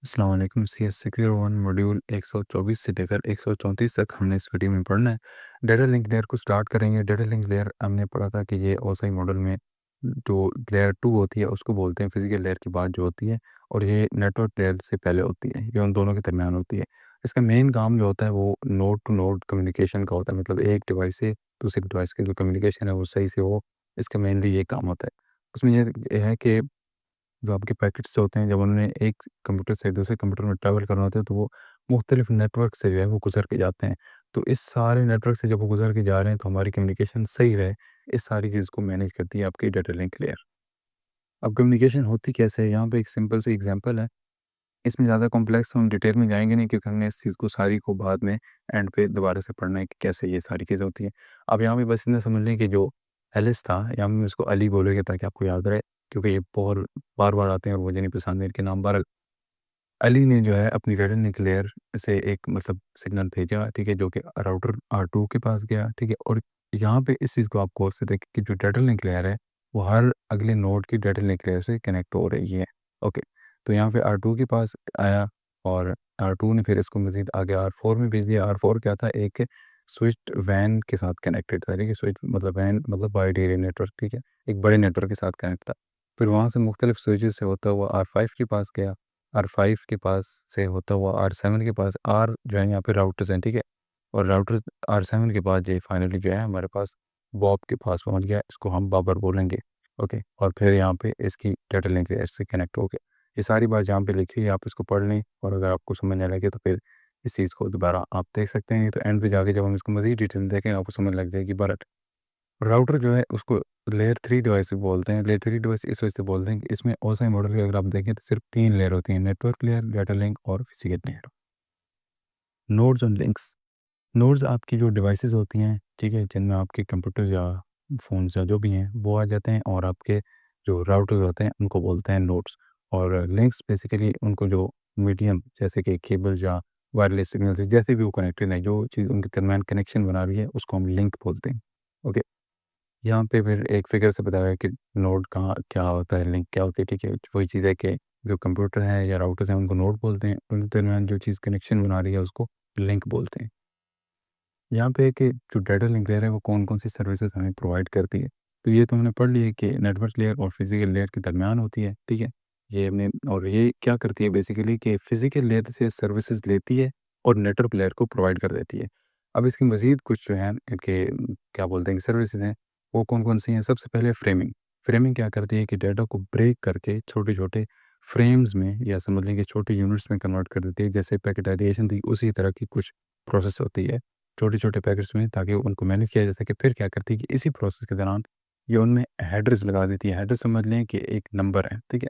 अस्सलाम वालेकुम। CS 601 module 124 से लेकर 134 तक हमने इस वीडियो में पढ़ना है। डाटा लिंक लेयर को स्टार्ट करेंगे। डाटा लिंक लेयर हमने पढ़ा था कि ये OSI मॉडल में जो लेयर 2 होती है उसको बोलते हैं फिजिकल लेयर के बाद जो होती है, और ये नेटवर्क लेयर से पहले होती है, ये उन दोनों के दरमियान होती है। इसका मेन काम जो होता है वो नोड टू नोड कम्युनिकेशन का होता है, मतलब एक डिवाइस से दूसरे डिवाइस की जो कम्युनिकेशन है वो सही से हो, इसका मेनली ये काम होता है। उसमें ये है कि जो आपके पैकेट्स होते हैं, जब उन्होंने एक कंप्यूटर से दूसरे कंप्यूटर में ट्रैवल करना होता है, तो वो मुख्तलिफ नेटवर्क से जो है वो गुज़र के जाते हैं। तो इस सारे नेटवर्क से जब वो गुज़र के जा रहे हैं, तो हमारी कम्युनिकेशन सही रहे, इस सारी चीज़ को मैनेज करती है आपकी डाटा लिंक लेयर। अब कम्युनिकेशन होती कैसे है? यहाँ पे एक सिंपल सी एग्ज़ाम्पल है। इसमें ज़्यादा कॉम्प्लेक्स हम डिटेल में जाएँगे नहीं, क्योंकि हमने इस चीज़ को सारी को बाद में एंड पे दोबारा से पढ़ना है कि कैसे ये सारी चीज़ें होती हैं। अब यहाँ पे बस इतना समझ लें कि जो एलिस था, यहाँ पे इसको अली बोलेंगे ताकि आपको याद रहे, क्योंकि ये बहुत बार-बार आते हैं और मुझे नहीं पसंद है इनके नाम। बहरहाल अली ने जो है अपनी रेडन न्यूक्लियर से एक मतलब सिग्नल भेजा, ठीक है, जो कि राउटर R2 के पास गया, ठीक है, और यहाँ पे इस चीज़ को आप गौर से देखें कि जो डेटा लिंक लेयर है, वो हर अगले नोड की डेटा लिंक लेयर से कनेक्ट हो रही है। ओके, तो यहाँ पे R2 के पास आया, और R2 ने फिर इसको मज़ीद आगे R4 में भेज दिया। R4 क्या था? एक स्विच्ड वैन के साथ कनेक्टेड था, ठीक है, स्विच मतलब वैन मतलब वाइड एरिया नेटवर्क, ठीक है, एक बड़े नेटवर्क के साथ कनेक्ट था। फिर वहाँ से मुख्तलिफ स्विचेज़ से होता हुआ R5 के पास गया, R5 के पास से होता हुआ R7 के पास, R जो है यहाँ पे राउटर्स हैं, ठीक है? और राउटर्स R7 के बाद ये फाइनली जो है हमारे पास बॉब के पास पहुँच गया, इसको हम बाबर बोलेंगे, ओके? और फिर यहाँ पे इसकी डाटा लिंक लेयर से कनेक्ट हो गया। ये सारी बात यहाँ पे लिखी है, आप इसको पढ़ लें, और अगर आपको समझ ना लगे तो फिर इस चीज़ को दोबारा आप देख सकते हैं, नहीं तो एंड पे जाके जब हम इसको मज़ीद डिटेल में देखेंगे आपको समझ लग जाएगी। बट राउटर जो है उसको लेयर 3 डिवाइस भी बोलते हैं। लेयर 3 डिवाइस इस वजह से बोलते हैं कि इसमें OSI मॉडल की अगर आप देखें तो सिर्फ 3 लेयर होती हैं, नेटवर्क लेयर, डाटा लिंक और फिजिकल लेयर। नोड्स और लिंक्स। नोड्स आपकी जो डिवाइसेज़ होती हैं, ठीक है, जिनमें आपके कंप्यूटर या फ़ोन्स या जो भी हैं वो आ जाते हैं, और आपके जो राउटर्स होते हैं उनको बोलते हैं नोड्स। और लिंक्स बेसिकली उनको जो मीडियम जैसे कि केबल्स या वायरलेस सिग्नल से जैसे भी वो कनेक्टेड है, जो चीज़ उनके दरमियान कनेक्शन बना रही है उसको हम लिंक बोलते हैं। ओके। यहाँ पे फिर एक फ़िगर से बताया है कि नोड कहाँ क्या होता है, लिंक क्या होती है, ठीक है? वही चीज़ है कि जो कंप्यूटर है या राउटर्स हैं उनको नोड बोलते हैं, उनके दरमियान जो चीज़ कनेक्शन बना रही है उसको लिंक बोलते हैं। यहाँ पे है कि जो डाटा लिंक लेयर है वो कौन-कौन सी सर्विसेज़ हमें प्रोवाइड करती है। तो ये तो हमने पढ़ लिया कि नेटवर्क लेयर और फिज़िकल लेयर के दरमियान होती है, ठीक है? ये हमने, और ये क्या करती है बेसिकली कि फिज़िकल लेयर से सर्विसेज़ लेती है और नेटवर्क लेयर को प्रोवाइड कर देती है। अब इसकी मज़ीद कुछ जो है इनके क्या बोलते हैं कि सर्विसेज़ हैं, वो कौन-कौन सी हैं? सबसे पहले फ्रेमिंग। फ्रेमिंग क्या करती है कि डाटा को ब्रेक करके छोटे-छोटे फ्रेम्स में, या समझ लें कि छोटे यूनिट्स में कन्वर्ट कर देती है। जैसे पैकेटाइज़ेशन थी उसी तरह की कुछ प्रोसेस होती है। छोटे-छोटे पैकेट्स में, ताकि उनको मैनेज किया जा सके। फिर क्या करती है कि इसी प्रोसेस के दौरान ये उनमें हेडर्स लगा देती है। हेडर समझ लें कि एक नंबर है, ठीक है?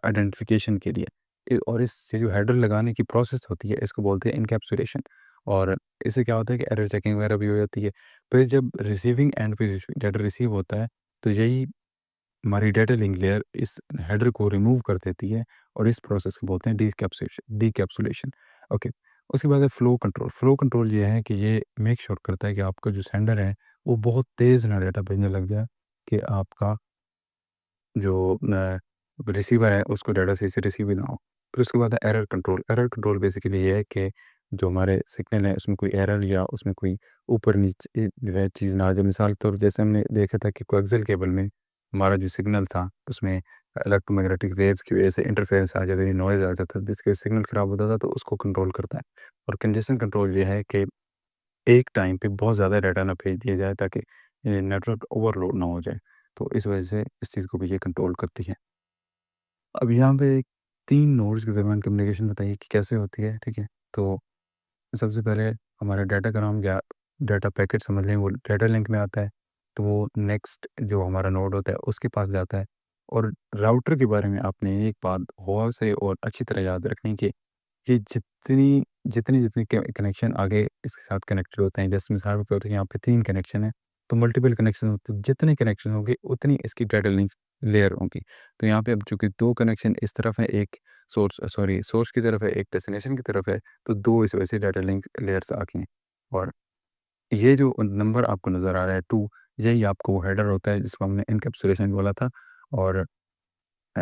आइडेंटिफ़िकेशन के लिए। और इस ये जो हेडर लगाने की प्रोसेस होती है इसको बोलते हैं एनकैप्सुलेशन, और इससे क्या होता है कि एरर चेकिंग वगैरह भी हो जाती है। फिर जब रिसीविंग एंड पे डाटा रिसीव होता है, तो यही हमारी डाटा लिंक लेयर इस हेडर को रिमूव कर देती है, और इस प्रोसेस को बोलते हैं डीकैप्सुलेशन। ओके। उसके बाद है फ़्लो कंट्रोल। फ़्लो कंट्रोल ये है कि ये मेक श्योर करता है कि आपका जो सेंडर है वो बहुत तेज़ ना डाटा भेजने लग जाए, कि आपका जो रिसीवर है उसको डाटा सही से रिसीव ही ना हो। फिर उसके बाद है error control. Error control basically ये है कि जो हमारे सिग्नल है उसमें कोई एरर या उसमें कोई ऊपर-नीचे जो है चीज़ ना आ जाए। मिसाल के तौर पर जैसे हमने देखा था कि कोएक्सियल केबल में हमारा जो सिग्नल था उसमें इलेक्ट्रोमैग्नेटिक वेव्स की वजह से इंटरफेरेंस आ जाती थी, नॉइज़ आ जाता था, जिसकी वजह से सिग्नल ख़राब होता था, तो उसको कंट्रोल करता है। और कंजेशन कंट्रोल ये है कि एक टाइम पे बहुत ज़्यादा डाटा ना भेज दिया जाए, ताकि नेटवर्क ओवरलोड ना हो जाए। तो इस वजह से इस चीज़ को भी ये कंट्रोल करती है। अब यहाँ पे 3 नोड्स के दरमियान कम्युनिकेशन बताइए कि कैसे होती है, ठीक है? तो सबसे पहले हमारा डाटा का नाम या डाटा पैकेट समझ लें वो डाटा लिंक में आता है, तो वो नेक्स्ट जो हमारा नोड होता है उसके पास जाता है। और राउटर के बारे में आपने एक बात गौर से और अच्छी तरह याद रखनी कि ये जितनी कनेक्शन आगे इसके साथ कनेक्टेड होते हैं, जैसे मिसाल के तौर पे यहाँ पे 3 कनेक्शन है, तो मल्टीपल कनेक्शन होते हैं, जितने कनेक्शन होंगे उतनी इसकी डाटा लिंक लेयर होंगी। तो यहाँ पे अब चूँकि 2 कनेक्शन इस तरफ है, एक सोर्स की तरफ है, एक डेस्टिनेशन की तरफ है, तो 2 इस वजह से डाटा लिंक लेयर्स आ गई हैं। और ये जो नंबर आपको नज़र आ रहा है 2, यही आपको वो हेडर होता है जिसको हमने एनकैप्सुलेशन बोला था। और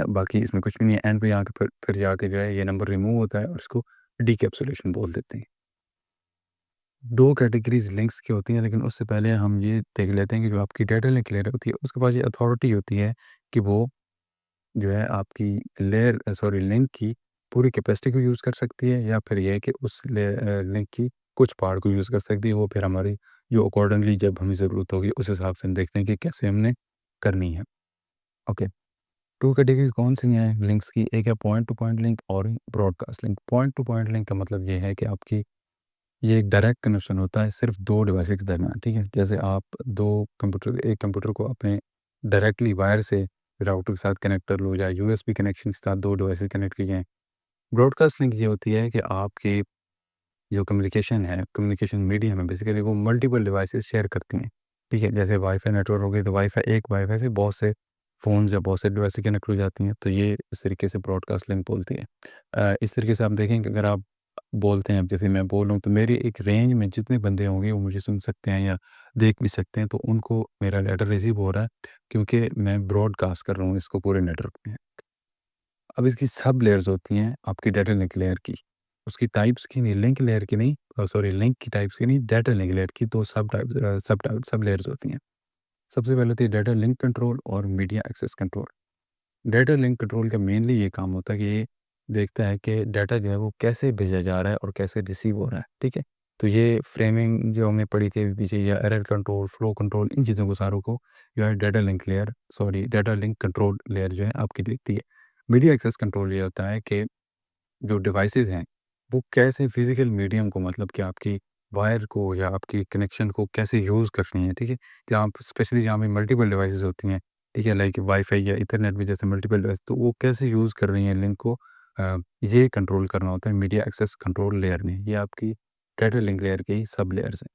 बाकी इसमें कुछ भी नहीं है। एंड पे यहाँ के फिर जाके जो है ये नंबर रिमूव होता है और इसको डीकैप्सुलेशन बोल देते हैं। 2 कैटेगरीज़ लिंक्स की होती हैं, लेकिन उससे पहले हम ये देख लेते हैं कि जो आपकी डेटा लिंक लेयर होती है, उसके पास ये अथॉरिटी होती है कि वो जो है आपकी लिंक की पूरी कैपेसिटी को यूज़ कर सकती है, या फिर ये है कि उस लिंक की कुछ पार्ट को यूज़ कर सकती है। वो फिर हमारी जो अकॉर्डिंगली जब हमें ज़रूरत होगी उस हिसाब से हम देखते हैं कि कैसे हमने करनी है। ओके। 2 कैटेगरी कौन-सी हैं लिंक्स की? एक है पॉइंट टू पॉइंट लिंक और broadcast link. Point two point link का मतलब ये है कि आपकी ये एक डायरेक्ट कनेक्शन होता है सिर्फ़ 2 डिवाइसेज़ के दरमियान, ठीक है? जैसे आप 2 कंप्यूटर एक कंप्यूटर को अपने डायरेक्टली वायर से राउटर के साथ कनेक्ट कर लो, या यूएसबी कनेक्शन के साथ 2 डिवाइसेज़ कनेक्ट किए हैं। ब्रॉडकास्ट लिंक ये होती है कि आपकी जो कम्युनिकेशन है, कम्युनिकेशन मीडियम है बेसिकली, वो मल्टीपल डिवाइसेज़ शेयर करती हैं, ठीक है? जैसे वाई-फाई नेटवर्क हो गई, तो वाई-फाई एक वाई-फाई से बहुत से फ़ोन्स या बहुत से डिवाइसेज़ कनेक्ट हो जाती हैं, तो ये इस तरीके से ब्रॉडकास्ट लिंक बोलती है। इस तरीके से आप देखें कि अगर आप बोलते हैं, अब जैसे मैं बोल रहा हूँ, तो मेरी एक रेंज में जितने बंदे होंगे वो मुझे सुन सकते हैं या देख भी सकते हैं, तो उनको मेरा डाटा रिसीव हो रहा है, क्योंकि मैं ब्रॉडकास्ट कर रहा हूँ इसको पूरे नेटवर्क में। अब इसकी सब लेयर्स होती हैं आपकी डाटा लिंक लेयर की। उसकी टाइप्स की नहीं, लिंक लेयर की नहीं, सॉरी, लिंक की टाइप्स की नहीं, डाटा लिंक लेयर की 2 सब लेयर्स होती हैं। सबसे पहले होती है डाटा लिंक कंट्रोल और media access control. Data link control का मेनली ये काम होता है कि ये देखता है कि डाटा जो है वो कैसे भेजा जा रहा है और कैसे रिसीव हो रहा है, ठीक है? तो ये फ्रेमिंग जो हमने पढ़ी थी अभी पीछे, या एरर कंट्रोल, फ्लो कंट्रोल, इन चीज़ों को सारों को जो है डाटा लिंक कंट्रोल लेयर जो है आपकी देखती है। मीडिया एक्सेस कंट्रोल ये होता है कि जो डिवाइसेज़ हैं, वो कैसे फ़िज़िकल मीडियम को, मतलब कि आपकी वायर को या आपकी कनेक्शन को कैसे यूज़ करनी है, ठीक है? जहाँ पे स्पेशली जहाँ पे मल्टीपल डिवाइसेज़ होती हैं, ठीक है? लाइक वाई-फाई या ईथरनेट में जैसे मल्टीपल डिवाइस, तो वो कैसे यूज़ कर रही हैं लिंक को, ये कंट्रोल करना होता है मीडिया एक्सेस कंट्रोल लेयर ने। ये आपकी डाटा लिंक लेयर के ही सब लेयर्स हैं।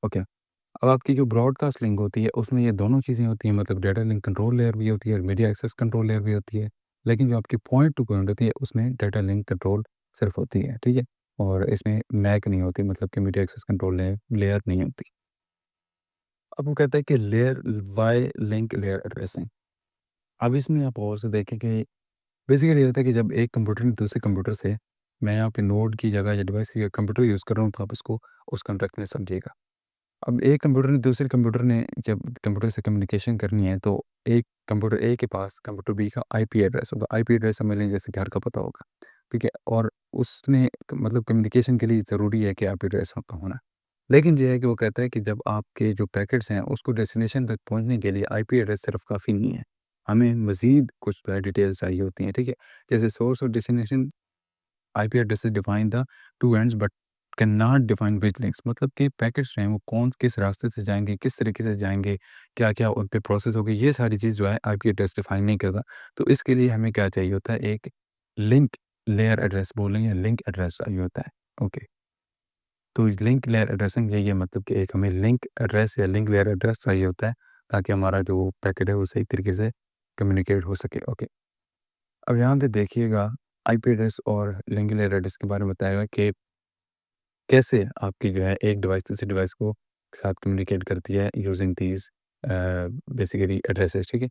ओके। अब आपकी जो ब्रॉडकास्ट लिंक होती है, उसमें ये दोनों चीज़ें होती हैं, मतलब डाटा लिंक कंट्रोल लेयर भी होती है और मीडिया एक्सेस कंट्रोल लेयर भी होती है। लेकिन जो आपकी पॉइंट टू पॉइंट होती है, उसमें डाटा लिंक कंट्रोल सिर्फ होती है, ठीक है? और इसमें मैक नहीं होती, मतलब कि मीडिया एक्सेस कंट्रोल लेयर नहीं होती। अब वो कहता है कि layer Y link layer addressing. अब इसमें आप और से देखें कि बेसिकली ये होता है कि जब एक कंप्यूटर ने दूसरे कंप्यूटर से, मैं यहाँ पे नोड की जगह या डिवाइस की कंप्यूटर यूज़ कर रहा हूँ, तो आप इसको उस कॉन्टेक्स्ट में समझिएगा। अब एक कंप्यूटर ने दूसरे कंप्यूटर ने जब कंप्यूटर से कम्युनिकेशन करनी है, तो एक कंप्यूटर ए के पास कंप्यूटर बी का आईपी एड्रेस होगा। आईपी एड्रेस समझ लें जैसे घर का पता होगा, ठीक है? और उसने मतलब कम्युनिकेशन के लिए ज़रूरी है कि आईपी एड्रेस का होना। लेकिन ये है कि वो कहता है कि जब आपके जो पैकेट्स हैं उसको डेस्टिनेशन तक पहुँचने के लिए आईपी एड्रेस सिर्फ काफ़ी नहीं है। हमें मज़ीद कुछ जो है डिटेल्स चाहिए होती हैं, ठीक है? जैसे सोर्स और destination IP addresses define the two ends but can not define which links, मतलब कि पैकेट्स जो हैं वो कौन किस रास्ते से जाएँगे, किस तरीके से जाएँगे, क्या-क्या उन पे प्रोसेस होगी, ये सारी चीज़ जो है आईपी एड्रेस डिफाइन नहीं करता। तो इसके लिए हमें क्या चाहिए होता है, एक लिंक लेयर एड्रेस बोलें या लिंक एड्रेस चाहिए होता है। ओके। तो लिंक लेयर एड्रेसिंग यही है, मतलब कि एक हमें लिंक एड्रेस या लिंक लेयर एड्रेस चाहिए होता है, ताकि हमारा जो पैकेट है वो सही तरीके से कम्युनिकेट हो सके। ओके। अब यहाँ पे देखिएगा आईपी एड्रेस और लिंक लेयर एड्रेस के बारे में बताया गया कि कैसे आपकी जो है एक डिवाइस दूसरे डिवाइस को साथ कम्युनिकेट करती है यूजिंग दीज बेसिकली एड्रेसेस, ठीक है?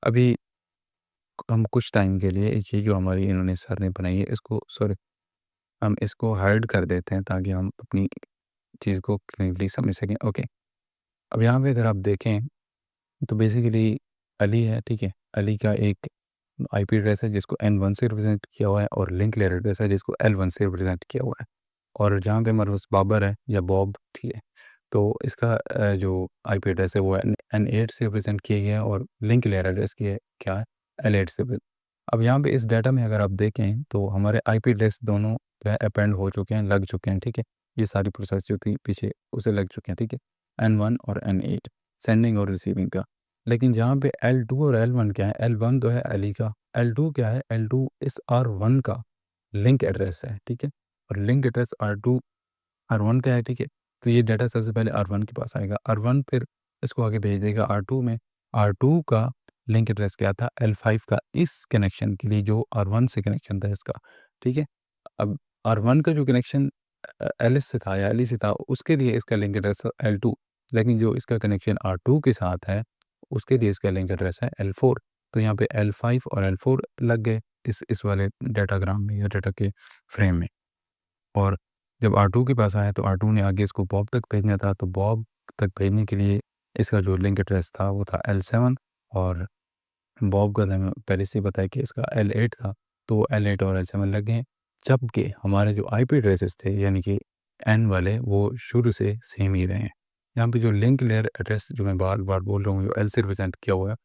अभी हम कुछ टाइम के लिए ये जो हमारी इन्होंने सर ने बनाई है, इसको सॉरी, हम इसको हाइड कर देते हैं ताकि हम अपनी चीज़ को क्लियरली समझ सकें। ओके। अब यहाँ पे अगर आप देखें, तो बेसिकली अली है, ठीक है? अली का एक आईपी एड्रेस है जिसको N1 से रिप्रेज़ेंट किया हुआ है, और लिंक लेयर एड्रेस है जिसको L1 से रिप्रेज़ेंट किया हुआ है। और जहाँ पे हमारे पास बाबर है या बॉब, ठीक है? तो इसका जो आईपी एड्रेस है वो N8 से रिप्रेज़ेंट किया गया है, और लिंक लेयर एड्रेस की है क्या है, L8 से। अब यहाँ पे इस डाटा में अगर आप देखें, तो हमारे आईपी एड्रेस दोनों जो है अपेंड हो चुके हैं, लग चुके हैं, ठीक है? ये सारी प्रोसेस जो थी पीछे उसे लग चुके हैं, ठीक है? N1 और N8 सेंडिंग और रिसीविंग का। लेकिन जहाँ पे L2 और L1 क्या है, L1 तो है अली का, L2 क्या है, L2 इस R1 का लिंक एड्रेस है, ठीक है? और लिंक एड्रेस R2 R1 का है, ठीक है? तो ये डाटा सबसे पहले R1 के पास आएगा, R1 फिर इसको आगे भेज देगा R2 में। R2 का लिंक एड्रेस क्या था, L5 का, इस कनेक्शन के लिए जो R1 से कनेक्शन था इसका, ठीक है? अब R1 का जो कनेक्शन एलिस से था या अली से था, उसके लिए इसका लिंक एड्रेस था L2, लेकिन जो इसका कनेक्शन R2 के साथ है, उसके लिए इसका लिंक एड्रेस है L4। तो यहाँ पे L5 और L4 लग गए इस वाले डाटाग्राम में या डाटा के फ्रेम में। और जब R2 के पास आया तो R2 ने आगे इसको बॉब तक भेजना था, तो बॉब तक भेजने के लिए इसका जो लिंक एड्रेस था वो था L7 और बॉब का हमें पहले से ही पता है कि इसका L8 था, तो वो L8 और L7 लग गए हैं। जबकि हमारे जो आईपी एड्रेसेस थे यानी कि N वाले वो शुरू से सेम ही रहे हैं। यहाँ पे जो लिंक लेयर एड्रेस जो मैं बार-बार बोल रहा हूँ, जो L से रिप्रेजेंट किया हुआ है,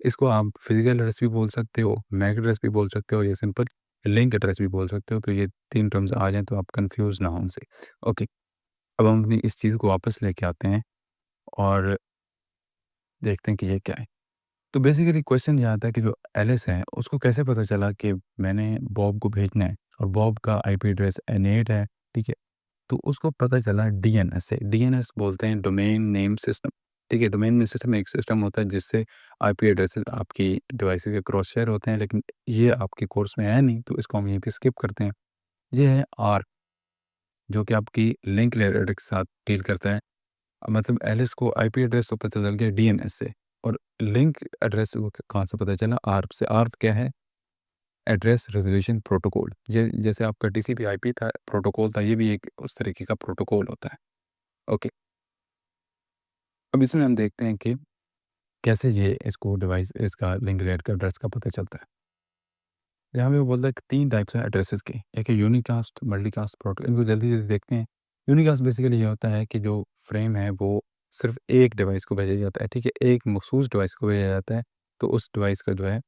इसको आप फिजिकल एड्रेस भी बोल सकते हो, मैक एड्रेस भी बोल सकते हो या सिंपल लिंक एड्रेस भी बोल सकते हो। तो ये 3 टर्म्स आ जाएँ तो आप कन्फ्यूज़ ना हो उनसे। ओके, अब हम अपनी इस चीज़ को वापस लेके आते हैं और देखते हैं कि ये क्या है। तो बेसिकली क्वेश्चन ये आता है कि जो एलिस है उसको कैसे पता चला कि मैंने बॉब को भेजना है और बॉब का आईपी एड्रेस N8 है, ठीक है? तो उसको पता चला डीएनएस से। डीएनएस बोलते हैं डोमेन नेम सिस्टम, ठीक है? डोमेन नेम सिस्टम एक सिस्टम होता है जिससे आईपी एड्रेसेस आपकी डिवाइसेस के क्रॉस शेयर होते हैं, लेकिन ये आपके कोर्स में है नहीं तो इसको हम यहीं पे स्किप करते हैं। ये है आर जो कि आपकी लिंक लेयर एड्रेस के साथ डील करता है। मतलब एलिस को आईपी एड्रेस तो पता चल गया डीएनएस से और लिंक एड्रेस वो कहाँ से पता चला? आर्प से। आर्प क्या है? Address resolution protocol. ये जैसे आपका टीसीपी आईपी था, प्रोटोकॉल था, ये भी एक उस तरीके का प्रोटोकॉल होता है। ओके, अब इसमें हम देखते हैं कि कैसे ये इसको डिवाइस इसका लिंक लेयर का एड्रेस का पता चलता है। यहाँ पे वो बोलता है कि 3 टाइप्स हैं एड्रेसेस के, एक है यूनिकास्ट, मल्टीकास्ट, प्रोटो इनको जल्दी-जल्दी देखते हैं। यूनिकास्ट बेसिकली ये होता है कि जो फ्रेम है वो सिर्फ़ एक डिवाइस को भेजा जाता है, ठीक है? एक मखसूस डिवाइस को भेजा जाता है, तो उस डिवाइस का जो है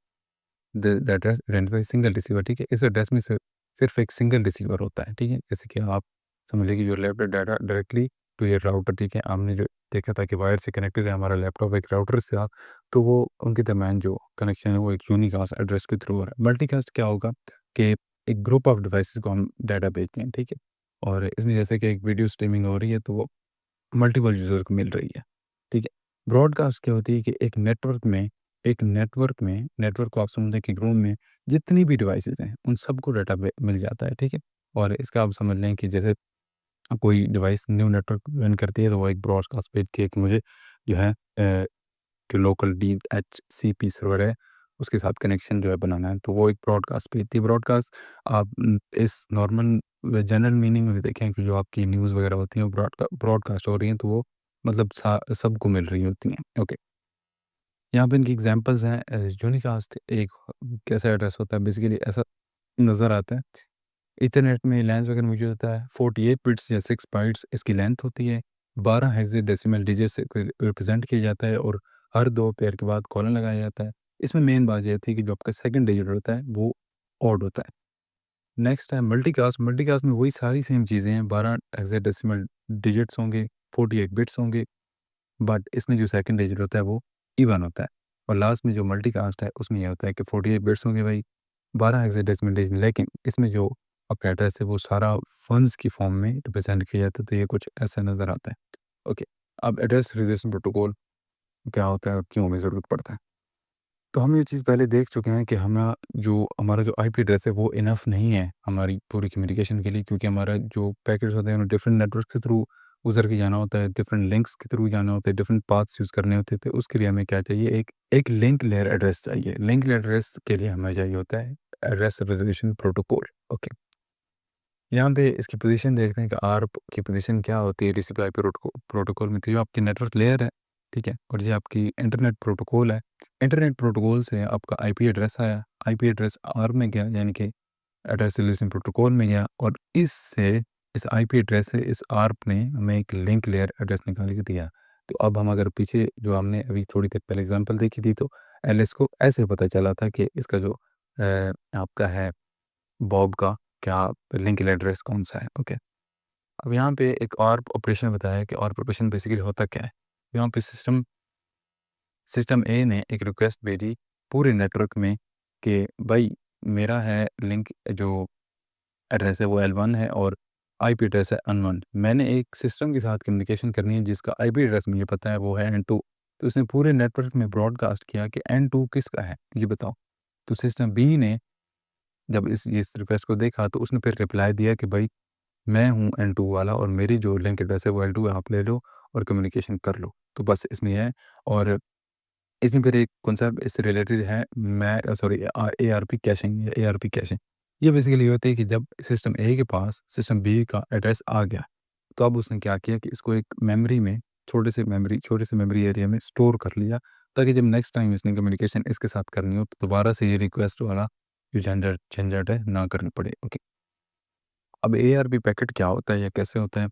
the address identify single receiver, ठीक है? इस एड्रेस में सिर्फ़ एक सिंगल रिसीवर होता है, ठीक है? जैसे कि आप समझ लीजिए your laptop data directly to your router, ठीक है? आपने जो देखा था कि वायर से कनेक्टेड है हमारा लैपटॉप एक राउटर से था, तो वो उनके दरमियान जो कनेक्शन है वो एक यूनिकास्ट एड्रेस के थ्रू हो रहा है। मल्टीकास्ट क्या होगा कि एक ग्रुप ऑफ डिवाइसेज़ को हम डाटा भेजते हैं, ठीक है? और इसमें जैसे कि एक वीडियो स्ट्रीमिंग हो रही है तो वो मल्टीपल यूज़र को मिल रही है, ठीक है? ब्रॉडकास्ट क्या होती है कि एक नेटवर्क में नेटवर्क को आप समझते हैं कि एक रूम में जितनी भी डिवाइसेज़ हैं, उन सबको डाटा मिल जाता है, ठीक है? और इसका आप समझ लें कि जैसे कोई डिवाइस न्यू नेटवर्क रन करती है, तो वो एक ब्रॉडकास्ट भेजती है कि मुझे जो है जो लोकल डीएचसीपी सर्वर है, उसके साथ कनेक्शन जो है बनाना है, तो वो एक ब्रॉडकास्ट भेजती है। ब्रॉडकास्ट आप इस नॉर्मल जनरल मीनिंग में भी देखें कि जो आपकी न्यूज़ वगैरह होती हैं, वो ब्रॉडकास्ट हो रही हैं, तो वो मतलब सा सबको मिल रही होती हैं। ओके, यहाँ पे इनकी एग्ज़ाम्पल्स हैं। यूनिकास्ट एक कैसा एड्रेस होता है, बेसिकली ऐसा नज़र आता है। इथरनेट में लेंथ वगैरह मौजूद होता है, 48 बिट्स या 6 बाइट्स इसकी लेंथ होती है, 12 हेक्साडेसिमल डिजिट से रिप्रेजेंट किया जाता है और हर 2 पेयर के बाद कॉलन लगाया जाता है। इसमें मेन बात ये थी कि जो आपका सेकंड डिजिट होता है, वो ऑड होता है। नेक्स्ट है मल्टीकास्ट। मल्टीकास्ट में वही सारी सेम चीज़ें हैं, 12 हेक्साडेसिमल डिजिट्स होंगे, 48 बिट्स होंगे, बट इसमें जो सेकंड डिजिट होता है, वो इवन होता है। और लास्ट में जो मल्टीकास्ट है, उसमें ये होता है कि 48 बिट्स होंगे भाई, 12 हेक्साडेसिमल डिजिट, लेकिन इसमें जो आपका एड्रेस है, वो सारा फंड्स की फॉर्म में रिप्रेज़ेंट किया जाता है, तो ये कुछ ऐसा नज़र आता है। ओके, अब एड्रेस रिज़र्वेशन प्रोटोकॉल क्या होता है और क्यों हमें ज़रूरत पड़ता है? तो हम ये चीज़ पहले देख चुके हैं कि हमारा जो आईपी एड्रेस है वो इनफ नहीं है हमारी पूरी कम्युनिकेशन के लिए, क्योंकि हमारा जो पैकेट्स होते हैं उन्हें डिफरेंट नेटवर्क के थ्रू गुजर के जाना होता है, डिफरेंट लिंक्स के थ्रू जाना होता है, डिफरेंट पाथ्स यूज़ करने होते थे। उसके लिए हमें क्या चाहिए? एक एक लिंक लेयर एड्रेस चाहिए। लिंक लेयर एड्रेस के लिए हमें चाहिए होता है एड्रेस रिजर्वेशन प्रोटोकॉल। ओके, यहाँ पे इसकी पोजीशन देखते हैं कि आर्प की पोजीशन क्या होती है टीसीपी आईपी प्रोटोकॉल में। तो ये आपकी नेटवर्क लेयर है, ठीक है? और ये आपकी इंटरनेट प्रोटोकॉल है। इंटरनेट प्रोटोकॉल से आपका आईपी एड्रेस आया, आईपी एड्रेस आर्प में गया यानी कि एड्रेस रिज़ॉल्यूशन प्रोटोकॉल में गया और इससे इस आईपी एड्रेस से इस आर्प ने हमें एक लिंक लेयर एड्रेस निकाल के दिया। तो अब हम अगर पीछे जो हमने अभी थोड़ी देर पहले एग्ज़ाम्पल देखी थी, तो एलिस को ऐसे पता चला था कि इसका जो आपका है बॉब का क्या लिंक एड्रेस कौन-सा है। ओके। अब यहाँ पे एक और ऑपरेशन बताया कि और ऑपरेशन बेसिकली होता क्या है? यहाँ पे सिस्टम सिस्टम ए ने एक रिक्वेस्ट भेजी पूरे नेटवर्क में कि भाई मेरा है लिंक जो एड्रेस है वो L1 है और आईपी एड्रेस है अननोन। मैंने एक सिस्टम के साथ कम्युनिकेशन करनी है जिसका आईपी एड्रेस मुझे पता है वो है N2। तो इसने पूरे नेटवर्क में ब्रॉडकास्ट किया कि N2 किसका है? ये बताओ। तो सिस्टम बी ने जब इस रिक्वेस्ट को देखा तो उसने फिर रिप्लाई दिया कि भाई मैं हूँ N2 वाला और मेरी जो लिंक एड्रेस है वो L2 है, आप ले लो और कम्युनिकेशन कर लो। तो बस इसमें ये है। और इसमें फिर एक कॉन्सेप्ट इससे रिलेटेड है, मैं सॉरी एआरपी कैशिंग या एआरपी कैशिंग। ये बेसिकली ये होता है कि जब सिस्टम ए के पास सिस्टम बी का एड्रेस आ गया, तो अब उसने क्या किया कि इसको एक मेमोरी में छोटे से मेमोरी एरिया में स्टोर कर लिया, ताकि जब नेक्स्ट टाइम इसने कम्युनिकेशन इसके साथ करनी हो, तो दोबारा से ये रिक्वेस्ट वाला जो झंझट झंझट है ना करनी पड़े। ओके। अब एआरपी पैकेट क्या होता है या कैसे होता है?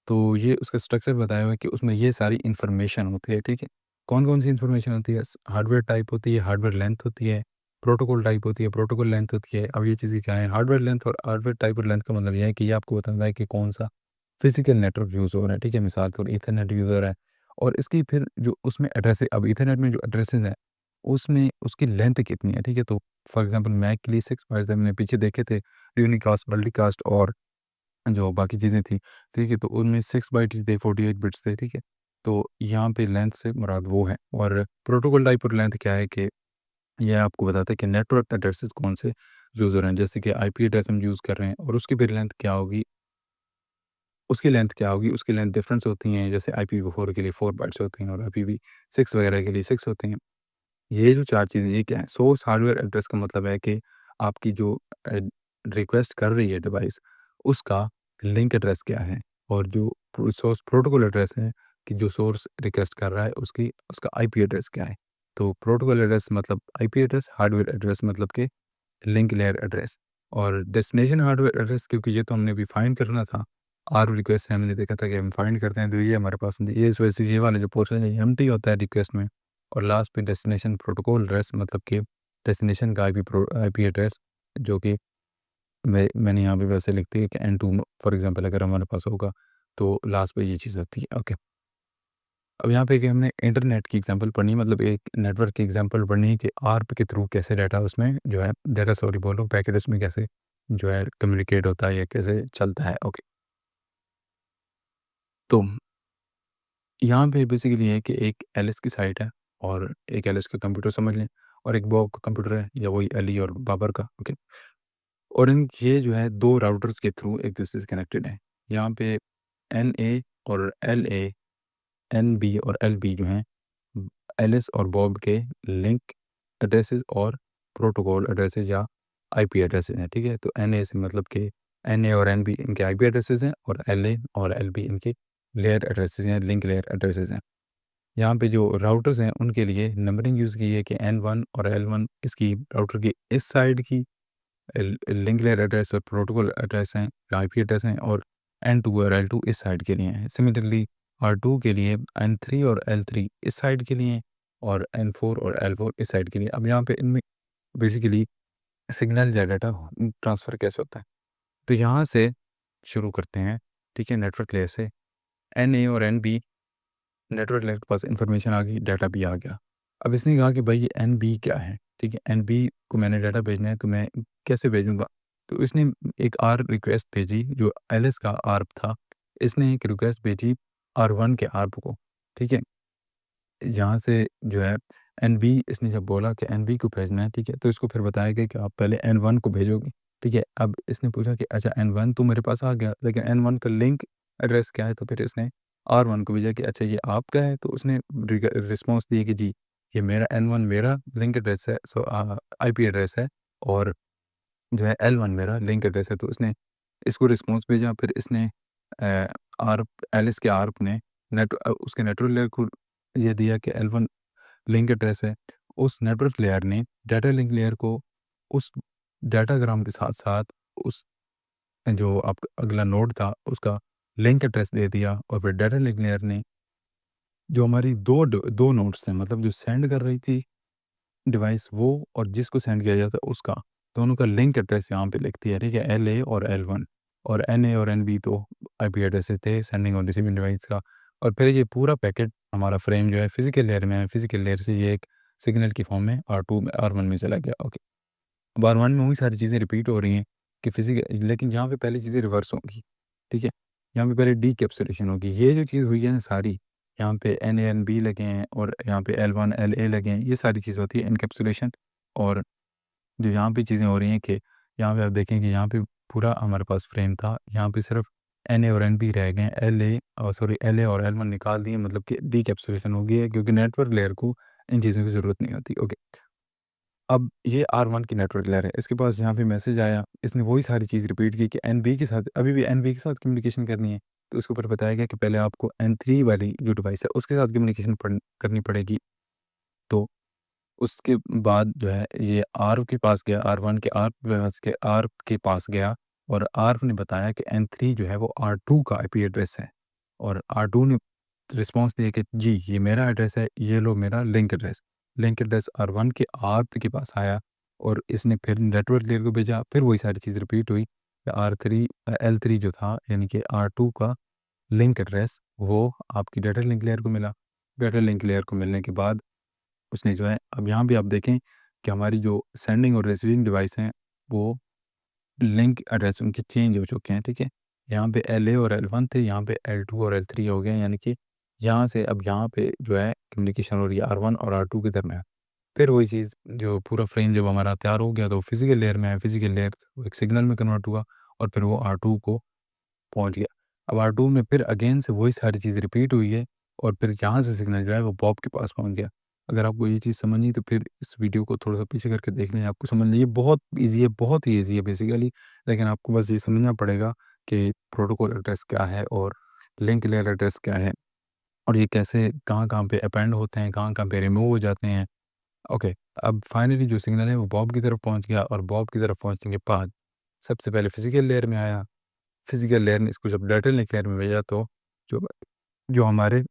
तो ये उसका स्ट्रक्चर बताया हुआ है कि उसमें ये सारी इन्फॉर्मेशन होती है, ठीक है? कौन-कौन सी इन्फॉर्मेशन होती है? हार्डवेयर टाइप होती है, हार्डवेयर लेंथ होती है, प्रोटोकॉल टाइप होती है, प्रोटोकॉल लेंथ होती है। अब ये चीज़ें क्या है? हार्डवेयर लेंथ और हार्डवेयर टाइप और लेंथ का मतलब ये है कि ये आपको बताता है कि कौन-सा फिज़िकल नेटवर्क यूज़ हो रहा है, ठीक है? मिसाल के तौर ईथरनेट यूज़ हो रहा है और इसकी फिर जो उसमें एड्रेस है, अब ईथरनेट में जो एड्रेसेस हैं, उसमें उसकी लेंथ कितनी है, ठीक है? तो फॉर एग्ज़ाम्पल मैक के लिए 6 बाइट्स हमने पीछे देखे थे, यूनिकास्ट, मल्टीकास्ट और जो बाकी चीज़ें थी, ठीक है? तो उनमें 6 बाइट्स थे, 48 बिट्स थे, ठीक है? तो यहाँ पे लेंथ से मुराद वो है और प्रोटोकॉल टाइप और लेंथ क्या है कि ये आपको बताता है कि नेटवर्क एड्रेसेस कौन से यूज़ हो रहे हैं। जैसे कि आईपी एड्रेस हम यूज़ कर रहे हैं और उसकी फिर लेंथ क्या होगी, उसकी लेंथ डिफरेंस होती हैं। जैसे आईपीवी4 के लिए 4 बाइट्स होती हैं और आईपीवी6 वगैरह के लिए 6 होते हैं। ये जो 4 चीज़ें ये क्या है? सोर्स हार्डवेयर एड्रेस का मतलब है कि आपकी जो अ, रिक्वेस्ट कर रही है डिवाइस, उसका लिंक एड्रेस क्या है? और जो सोर्स प्रोटोकॉल एड्रेस है कि जो सोर्स रिक्वेस्ट कर रहा है उसका आईपी एड्रेस क्या है? तो प्रोटोकॉल एड्रेस मतलब आईपी एड्रेस, हार्डवेयर एड्रेस मतलब कि लिंक लेयर एड्रेस और डेस्टिनेशन हार्डवेयर एड्रेस, क्योंकि ये तो हमने अभी फाइंड करना था। आर रिक्वेस्ट से हमने देखा था कि हम फाइंड करते हैं तो ये हमारे पास ये इस वजह से ये वाला जो पोर्शन है एम्प्टी होता है रिक्वेस्ट में। और लास्ट पे डेस्टिनेशन प्रोटोकॉल एड्रेस मतलब कि डेस्टिनेशन का आईपी एड्रेस, जो कि मैंने यहाँ पे वैसे लिख दी है कि N2 फॉर एग्जांपल अगर हमारे पास होगा तो लास्ट पे ये चीज़ आती है। ओके। अब यहाँ पे कि हमने इंटरनेट की एग्जांपल पढ़नी है, मतलब एक नेटवर्क की एग्जांपल पढ़नी है कि आर्प के थ्रू कैसे डाटा उसमें जो है डाटा सॉरी बोल रहा हूँ पैकेट उसमें कैसे जो है कम्युनिकेट होता है या कैसे चलता है। ओके। तो यहाँ पे बेसिकली ये है कि एक एलिस की साइट है और एक एलिस का कंप्यूटर समझ लें और एक बॉब का कंप्यूटर है या वही अली और बाबर का। ओके। और इन ये जो है 2 राउटर्स के थ्रू एक दूसरे से कनेक्टेड हैं। यहाँ पे एनए और एलए, एनबी और एलबी जो हैं एलिस और बॉब के लिंक एड्रेसेस और प्रोटोकॉल एड्रेसेस या आईपी एड्रेसेस हैं, ठीक है? तो एनए से मतलब कि एनए और एनबी इनके आईपी एड्रेसेस हैं और एलए और एलबी इनके लेयर एड्रेसेस हैं, लिंक लेयर एड्रेसेस हैं। यहाँ पे जो राउटर्स हैं उनके लिए नंबरिंग यूज़ की है कि एन1 और एल1 इसकी राउटर की इस साइड की लिंक लेयर एड्रेस और प्रोटोकॉल एड्रेस हैं, आईपी एड्रेस हैं और N2 और L2 इस साइड के लिए हैं। सिमिलरली R2 के लिए N3 और L3 इस साइड के लिए हैं और N4 और L4 इस साइड के लिए। अब यहाँ पे इनमें बेसिकली सिग्नल या डाटा ट्रांसफ़र कैसे होता है? तो यहाँ से शुरू करते हैं, ठीक है? नेटवर्क लेयर से NA और NB नेटवर्क लेयर के पास इन्फॉर्मेशन आ गई, डाटा भी आ गया। अब इसने कहा कि भाई ये एनबी क्या है? ठीक है, एनबी को मैंने डाटा भेजना है तो मैं कैसे भेजूँगा? तो इसने एक आर रिक्वेस्ट भेजी जो एलिस का आर्प था। इसने एक रिक्वेस्ट भेजी R1 के आर्प को, ठीक है? यहाँ से जो है एनबी इसने जब बोला कि एनबी को भेजना है, ठीक है? तो इसको फिर बताया गया कि आप पहले एन1 को भेजोगे, ठीक है? अब इसने पूछा कि अच्छा एन1 तो मेरे पास आ गया, लेकिन एन1 का लिंक एड्रेस क्या है? तो फिर इसने R1 को भेजा कि अच्छा ये आपका है? तो उसने रिस्पॉन्स दी कि जी, ये मेरा एन1 मेरा लिंक एड्रेस है, सो आईपी एड्रेस है और जो है एल1 मेरा लिंक एड्रेस है। तो उसने इसको रिस्पॉन्स भेजा, फिर इसने अ, आर्प एलिस के आर्प ने उसके नेटवर्क लेयर को ये दिया कि एल1 लिंक एड्रेस है। उस नेटवर्क लेयर ने डाटा लिंक लेयर को उस डाटाग्राम के साथ-साथ उस जो आपका अगला नोड था, उसका लिंक एड्रेस दे दिया और फिर डाटा लिंक लेयर ने जो हमारी 2 नोड्स थे, मतलब जो सेंड कर रही थी डिवाइस वो और जिसको सेंड किया जाता है उसका, दोनों का लिंक एड्रेस यहाँ पे लिखती है, ठीक है? एलए और एल1 और एनए और एनबी तो आईपी एड्रेसेस थे सेंडिंग और रिसीविंग डिवाइस का। और फिर ये पूरा पैकेट हमारा फ्रेम जो है फिज़िकल लेयर में है, फिज़िकल लेयर से ये एक सिग्नल की फॉर्म में आर2 में आर1 में चला गया। ओके। अब आर1 में वही सारी चीज़ें रिपीट हो रही हैं कि लेकिन यहाँ पे पहली चीज़ें रिवर्स होंगी, ठीक है? यहाँ पे पहले डीकैप्सुलेशन होगी। ये जो चीज़ हुई है ना सारी, यहाँ पे एन-ए-एन-बी लगे हैं और यहाँ पे एल1, एल-ए लगे हैं, ये सारी चीज़ होती है एनकैप्सुलेशन। और जो यहाँ पे चीज़ें हो रही हैं कि यहाँ पे आप देखें कि यहाँ पे पूरा हमारे पास फ्रेम था, यहाँ पे सिर्फ एन-ए और एन-बी रह गए हैं, एल-ए और एल-1 निकाल दिए, मतलब कि डीकैप्सुलेशन हो गई है क्योंकि नेटवर्क लेयर को इन चीज़ों की ज़रूरत नहीं होती। ओके, अब ये R1 की नेटवर्क लेयर है, इसके पास यहाँ पे मैसेज आया, इसने वही सारी चीज़ रिपीट की कि NB के साथ अभी भी NB के साथ कम्युनिकेशन करनी है। तो उसके ऊपर बताया गया कि पहले आपको N3 वाली जो डिवाइस है उसके साथ कम्युनिकेशन करनी पड़ेगी। तो उसके बाद जो है ये R के पास गया, R1 के R के पास गया और R ने बताया कि N3 जो है वो R2 का आईपी एड्रेस है और R2 ने रिस्पॉन्स दिया कि जी, ये मेरा एड्रेस है, ये लो मेरा link address. Link address R1 के R के पास आया और इसने फिर नेटवर्क लेयर को भेजा, फिर वही सारी चीज़ रिपीट हुई कि L3 जो था यानी कि R2 का लिंक एड्रेस वो आपकी डेटा लिंक लेयर को मिला। डेटा लिंक लेयर को मिलने के बाद उसने जो है अब यहाँ भी आप देखें कि हमारी जो सेंडिंग और रिसीविंग डिवाइस हैं, वो लिंक एड्रेस उनके चेंज हो चुके हैं, ठीक है? यहाँ पे LA और L1 थे, यहाँ पे L2 और L3 हो गए, यानी कि यहाँ से अब यहाँ पे जो है कम्युनिकेशन हो रही है R1 और R2 के दरमियान। फिर वही चीज़ जो पूरा फ्रेम जब हमारा तैयार हो गया तो फिज़िकल लेयर में आया, फिज़िकल लेयर वो एक सिग्नल में कन्वर्ट हुआ और फिर वो R2 को पहुँच गया। अब R2 में फिर अगेन से वही सारी चीज़ रिपीट हुई है और फिर यहाँ से सिग्नल जो है वो बॉब के पास पहुँच गया। अगर आपको ये चीज़ समझनी तो फिर इस वीडियो को थोड़ा-सा पीछे करके देख लें, आपको समझ लीजिए बहुत ईज़ी है, बहुत ही ईज़ी है बेसिकली। लेकिन आपको बस ये समझना पड़ेगा कि प्रोटोकॉल एड्रेस क्या है और लिंक लेयर एड्रेस क्या है और ये कैसे कहाँ-कहाँ पे अपेंड होते हैं, कहाँ-कहाँ पे रिमूव हो जाते हैं। ओके, अब फाइनली जो सिग्नल है वो बॉब की तरफ पहुँच गया और बॉब की तरफ पहुँचने के बाद सबसे पहले फिज़िकल लेयर में आया। फिज़िकल लेयर ने इसको जब डाटा लिंक लेयर में भेजा तो जो जो हमारे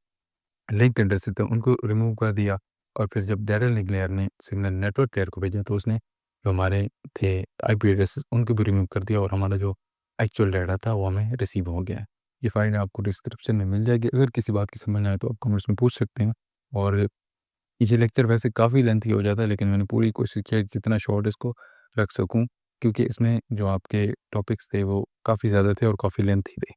लिंक एड्रेसेस थे उनको रिमूव कर दिया और फिर जब डाटा लिंक लेयर ने सिग्नल नेटवर्क लेयर को भेजा तो उसने जो हमारे थे आईपी एड्रेसेस उनको भी रिमूव कर दिया और हमारा जो एक्चुअल डाटा था वो हमें रिसीव हो गया। ये फ़ाइल आपको डिस्क्रिप्शन में मिल जाएगी, अगर किसी बात की समझ ना आए तो आप कमेंट्स में पूछ सकते हैं। और ये लेक्चर वैसे काफ़ी लेंथी हो जाता है लेकिन मैंने पूरी कोशिश की है कि जितना शॉर्ट इसको रख सकूँ, क्योंकि इसमें जो आपके टॉपिक्स थे वो काफ़ी ज़्यादा थे और काफ़ी लेंथी थे।